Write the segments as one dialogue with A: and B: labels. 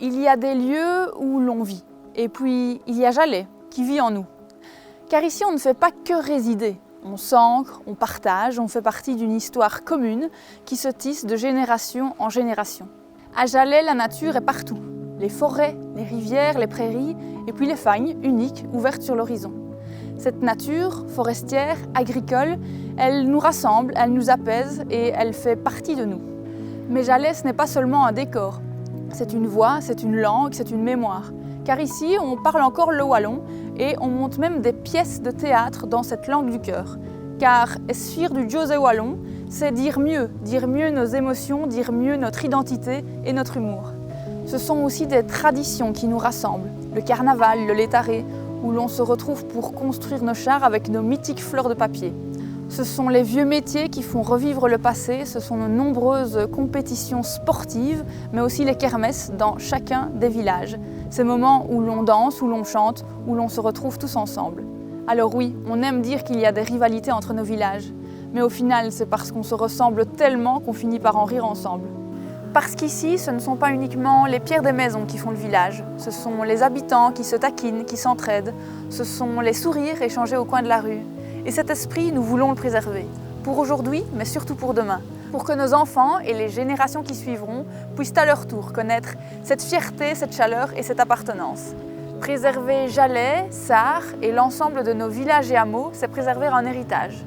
A: Il y a des lieux où l'on vit, et puis il y a Jalais qui vit en nous. Car ici on ne fait pas que résider, on s'ancre, on partage, on fait partie d'une histoire commune qui se tisse de génération en génération. À Jalais, la nature est partout, les forêts, les rivières, les prairies, et puis les fagnes uniques ouvertes sur l'horizon. Cette nature forestière, agricole, elle nous rassemble, elle nous apaise et elle fait partie de nous. Mais Jalais, ce n'est pas seulement un décor. C'est une voix, c'est une langue, c'est une mémoire. Car ici, on parle encore le wallon et on monte même des pièces de théâtre dans cette langue du cœur. Car esfir du José wallon, c'est dire mieux nos émotions, dire mieux notre identité et notre humour. Ce sont aussi des traditions qui nous rassemblent. Le carnaval, le létaré, où l'on se retrouve pour construire nos chars avec nos mythiques fleurs de papier. Ce sont les vieux métiers qui font revivre le passé, ce sont nos nombreuses compétitions sportives, mais aussi les kermesses dans chacun des villages. Ces moments où l'on danse, où l'on chante, où l'on se retrouve tous ensemble. Alors oui, on aime dire qu'il y a des rivalités entre nos villages, mais au final, c'est parce qu'on se ressemble tellement qu'on finit par en rire ensemble. Parce qu'ici, ce ne sont pas uniquement les pierres des maisons qui font le village, ce sont les habitants qui se taquinent, qui s'entraident, ce sont les sourires échangés au coin de la rue. Et cet esprit, nous voulons le préserver, pour aujourd'hui, mais surtout pour demain, pour que nos enfants et les générations qui suivront puissent à leur tour connaître cette fierté, cette chaleur et cette appartenance. Préserver Jalais, Sarre et l'ensemble de nos villages et hameaux, c'est préserver un héritage.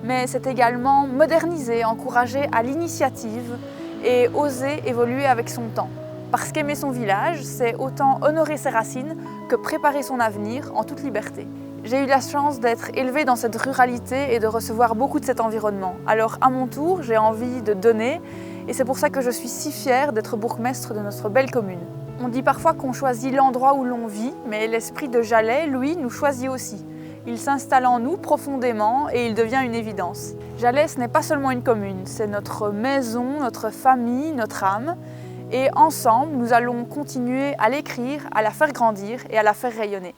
A: Mais c'est également moderniser, encourager à l'initiative et oser évoluer avec son temps. Parce qu'aimer son village, c'est autant honorer ses racines que préparer son avenir en toute liberté. J'ai eu la chance d'être élevée dans cette ruralité et de recevoir beaucoup de cet environnement. Alors à mon tour, j'ai envie de donner et c'est pour ça que je suis si fière d'être bourgmestre de notre belle commune. On dit parfois qu'on choisit l'endroit où l'on vit, mais l'esprit de Jalais, lui, nous choisit aussi. Il s'installe en nous profondément et il devient une évidence. Jalais, ce n'est pas seulement une commune, c'est notre maison, notre famille, notre âme. Et ensemble, nous allons continuer à l'écrire, à la faire grandir et à la faire rayonner.